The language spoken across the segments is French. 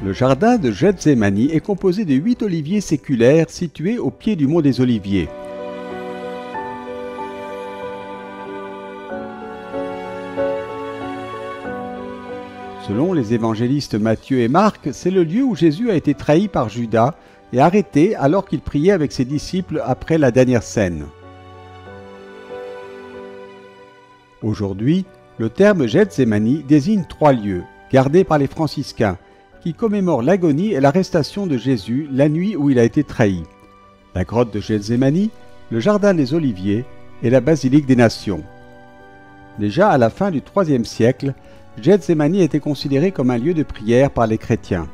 Le jardin de Gethsémani est composé de 8 oliviers séculaires situés au pied du mont des Oliviers. Selon les évangélistes Matthieu et Marc, c'est le lieu où Jésus a été trahi par Judas et arrêté alors qu'il priait avec ses disciples après la dernière scène. Aujourd'hui, le terme Gethsémani désigne 3 lieux, gardés par les franciscains, qui commémorent l'agonie et l'arrestation de Jésus la nuit où il a été trahi. La grotte de Gethsémani, le jardin des Oliviers et la basilique des Nations. Déjà à la fin du IIIe siècle, Gethsémani était considéré comme un lieu de prière par les chrétiens.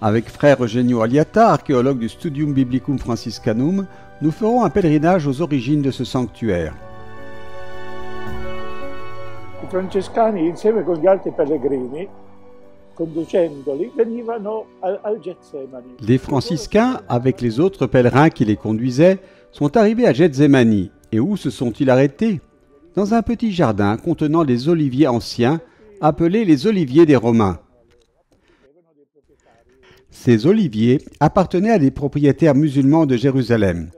Avec frère Eugenio Aliata, archéologue du Studium Biblicum Franciscanum, nous ferons un pèlerinage aux origines de ce sanctuaire. I francescani, insieme con gli altri pellegrini, conducendoli, venivano al Gethsémani. Les franciscains, avec les autres pèlerins qui les conduisaient, sont arrivés à Gethsémani. Et où se sont-ils arrêtés? Dans un petit jardin contenant des oliviers anciens, appelés les oliviers des Romains. Ces oliviers appartenaient à des propriétaires musulmans de Jérusalem.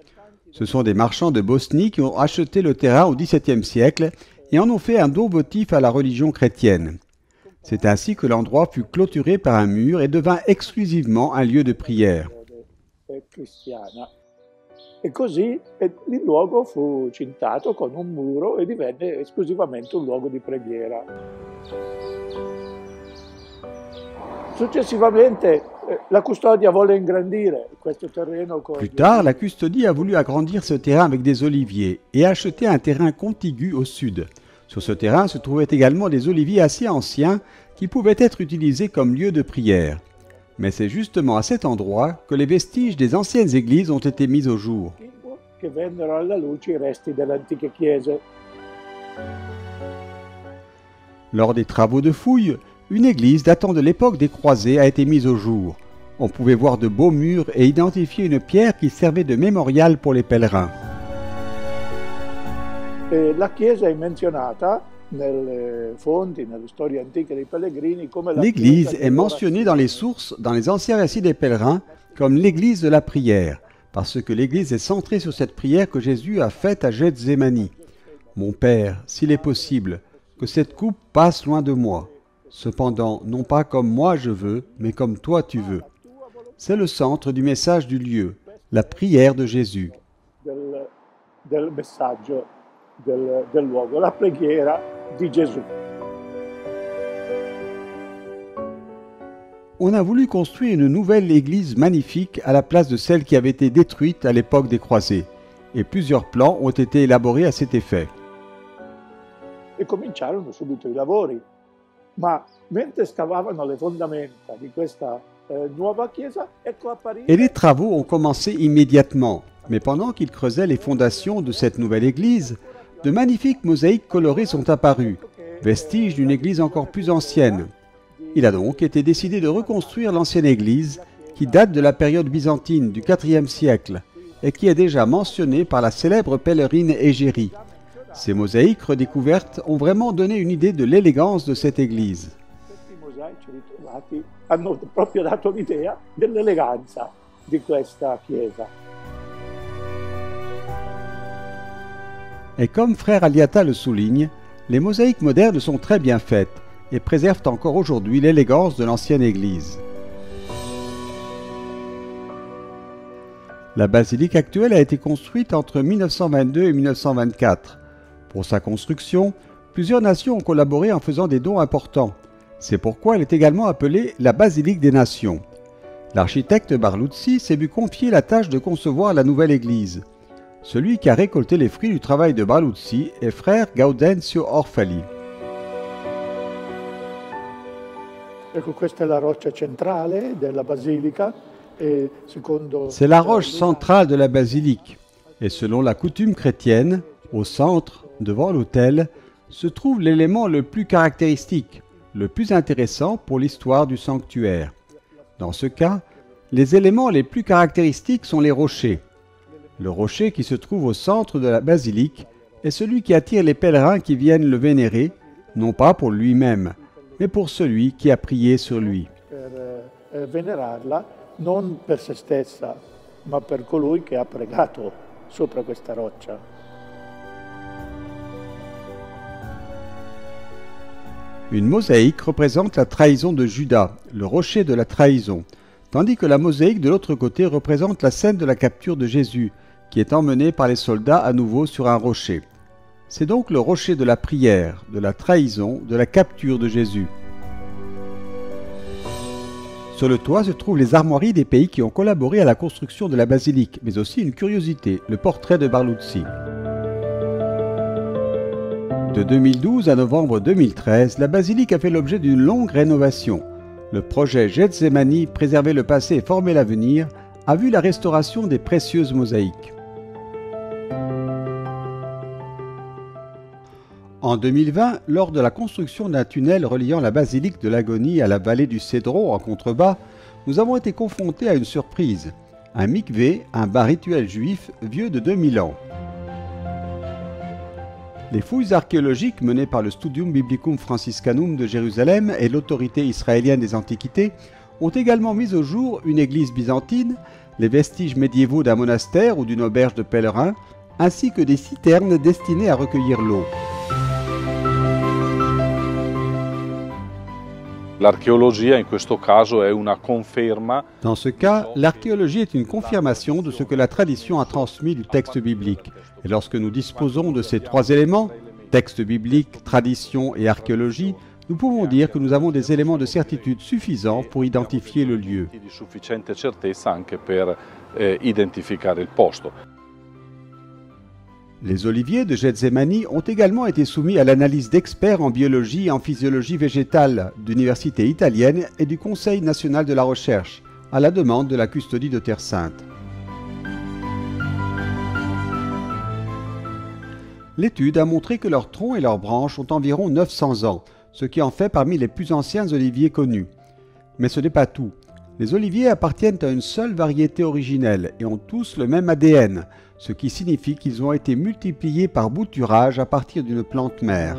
Ce sont des marchands de Bosnie qui ont acheté le terrain au XVIIe siècle et en ont fait un don votif à la religion chrétienne. C'est ainsi que l'endroit fut clôturé par un mur et devint exclusivement un lieu de prière. E così il luogo fu cintato con un muro e divenne esclusivamente un luogo di preghiera. Successivamente la custodia volle ingrandire questo terreno. Plus tard, la custodie a voulu agrandir ce terrain avec des oliviers et acheter un terrain contigu au sud. Sur ce terrain se trouvaient également des oliviers assez anciens qui pouvaient être utilisés comme lieu de prière. Mais c'est justement à cet endroit que les vestiges des anciennes églises ont été mis au jour. Che vennero alla luce i resti delle antiche chiese. Lors des travaux de fouilles, une église datant de l'époque des croisés a été mise au jour. On pouvait voir de beaux murs et identifier une pierre qui servait de mémorial pour les pèlerins. La chiesa è menzionata nelle fonti, nelle storie antiche dei pellegrini come la L'église est mentionnée dans les sources, dans les anciens récits des pèlerins, comme l'église de la prière, parce que l'église est centrée sur cette prière que Jésus a faite à Gethsémani. Mon Père, s'il est possible, que cette coupe passe loin de moi. Cependant, non pas comme moi je veux, mais comme toi tu veux. C'est le centre du message du lieu, la prière de Jésus. Del messaggio del luogo, la preghiera di Gesù. On a voulu construire une nouvelle église magnifique à la place de celle qui avait été détruite à l'époque des croisés, et plusieurs plans ont été élaborés à cet effet. E cominciarono subito i lavori, ma mentre scavavano le fondamenta di questa nuova chiesa, ecco apparire. Et les travaux ont commencé immédiatement, mais pendant qu'ils creusaient les fondations de cette nouvelle église, de magnifiques mosaïques colorées sont apparues, vestiges d'une église encore plus ancienne. Il a donc été décidé de reconstruire l'ancienne église, qui date de la période byzantine du IVe siècle, et qui est déjà mentionnée par la célèbre pèlerine Égérie. Ces mosaïques redécouvertes ont vraiment donné une idée de l'élégance de cette église. Questi mosaici ritrovati hanno proprio dato l'idea dell'eleganza di questa chiesa. Et comme frère Aliata le souligne, les mosaïques modernes sont très bien faites et préservent encore aujourd'hui l'élégance de l'ancienne église. La basilique actuelle a été construite entre 1922 et 1924. Pour sa construction, plusieurs nations ont collaboré en faisant des dons importants. C'est pourquoi elle est également appelée la basilique des nations. L'architecte Barluzzi s'est vu confier la tâche de concevoir la nouvelle église. Celui qui a récolté les fruits du travail de Barluzzi est frère Gaudenzio Orfali. Ecco, questa è la roccia centrale della basilica e secondo. C'est la roche centrale de la basilique. Et selon la coutume chrétienne, au centre, devant l'autel, se trouve l'élément le plus caractéristique, le plus intéressant pour l'histoire du sanctuaire. Dans ce cas, les éléments les plus caractéristiques sont les rochers. Le rocher qui se trouve au centre de la basilique est celui qui attire les pèlerins qui viennent le vénérer, non pas pour lui-même, mais pour celui qui a prié sur lui. Per venerarla non per se stessa, ma per colui che ha pregato sopra questa roccia. Une mosaïque représente la trahison de Judas, le rocher de la trahison, tandis que la mosaïque de l'autre côté représente la scène de la capture de Jésus, qui est emmené par les soldats à nouveau sur un rocher. C'est donc le rocher de la prière, de la trahison, de la capture de Jésus. Sur le toit se trouvent les armoiries des pays qui ont collaboré à la construction de la basilique, mais aussi une curiosité, le portrait de Barluzzi. De 2012 à novembre 2013, la basilique a fait l'objet d'une longue rénovation. Le projet Getsemani, préserver le passé et former l'avenir, a vu la restauration des précieuses mosaïques. En 2020, lors de la construction d'un tunnel reliant la basilique de l'Agonie à la vallée du Cédron en contrebas, nous avons été confrontés à une surprise. Un mikvé, un bain rituel juif vieux de 2000 ans. Les fouilles archéologiques menées par le Studium Biblicum Franciscanum de Jérusalem et l'autorité israélienne des Antiquités ont également mis au jour une église byzantine, les vestiges médiévaux d'un monastère ou d'une auberge de pèlerins, ainsi que des citernes destinées à recueillir l'eau. L'archeologia in questo caso è una conferma. Dans ce cas, l'archéologie est une confirmation de ce que la tradition a transmis du texte biblique. Et lorsque nous disposons de ces trois éléments, texte biblique, tradition et archéologie, nous pouvons dire que nous avons des éléments de certitude suffisants pour identifier le lieu. Di sufficiente certezza anche per identificare il posto. Les oliviers de Getsemani ont également été soumis à l'analyse d'experts en biologie et en physiologie végétale d'universités italiennes et du Conseil national de la recherche, à la demande de la custodie de Terre Sainte. L'étude a montré que leurs troncs et leurs branches ont environ 900 ans, ce qui en fait parmi les plus anciens oliviers connus. Mais ce n'est pas tout. Les oliviers appartiennent à une seule variété originelle et ont tous le même ADN, ce qui signifie qu'ils ont été multipliés par bouturage à partir d'une plante mère.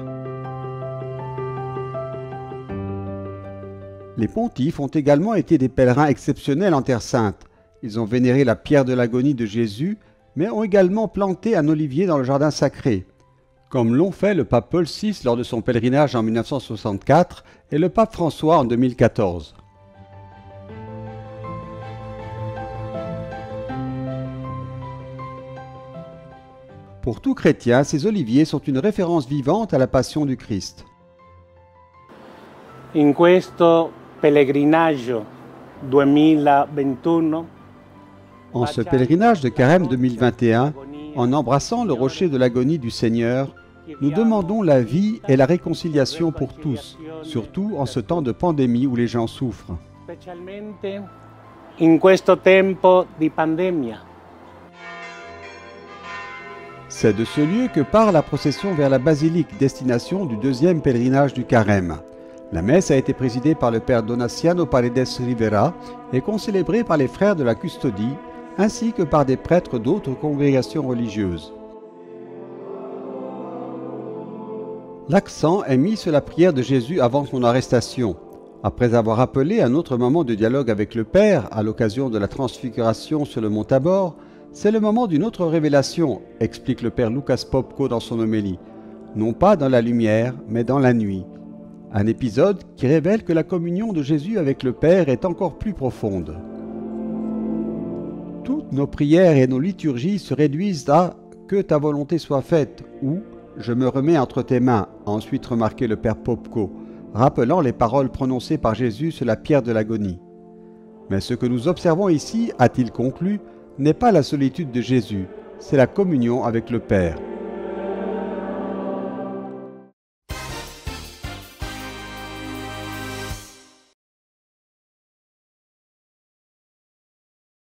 Les pontifes ont également été des pèlerins exceptionnels en Terre Sainte. Ils ont vénéré la pierre de l'agonie de Jésus, mais ont également planté un olivier dans le jardin sacré, comme l'ont fait le pape Paul VI lors de son pèlerinage en 1964 et le pape François en 2014. Pour tout chrétien, ces oliviers sont une référence vivante à la passion du Christ. In questo pellegrinaggio 2021, en ce pèlerinage de Carême 2021, en embrassant le rocher de l'agonie du Seigneur, nous demandons la vie et la réconciliation pour tous, surtout en ce temps de pandémie où les gens souffrent. specialmente in questo tempo di pandemia. C'est de ce lieu que part la procession vers la basilique, destination du deuxième pèlerinage du Carême. La messe a été présidée par le père Donaciano Paredes Rivera et concélébrée par les frères de la custodie, ainsi que par des prêtres d'autres congrégations religieuses. L'accent est mis sur la prière de Jésus avant son arrestation. Après avoir appelé un autre moment de dialogue avec le Père à l'occasion de la transfiguration sur le mont Tabor, c'est le moment d'une autre révélation, explique le père Lucas Popko dans son homélie. Non pas dans la lumière, mais dans la nuit. Un épisode qui révèle que la communion de Jésus avec le Père est encore plus profonde. Toutes nos prières et nos liturgies se réduisent à « que ta volonté soit faite » ou « je me remets entre tes mains », a ensuite remarqué le père Popko, rappelant les paroles prononcées par Jésus sur la pierre de l'agonie. Mais ce que nous observons ici, a-t-il conclu, n'est pas la solitude de Jésus, c'est la communion avec le Père.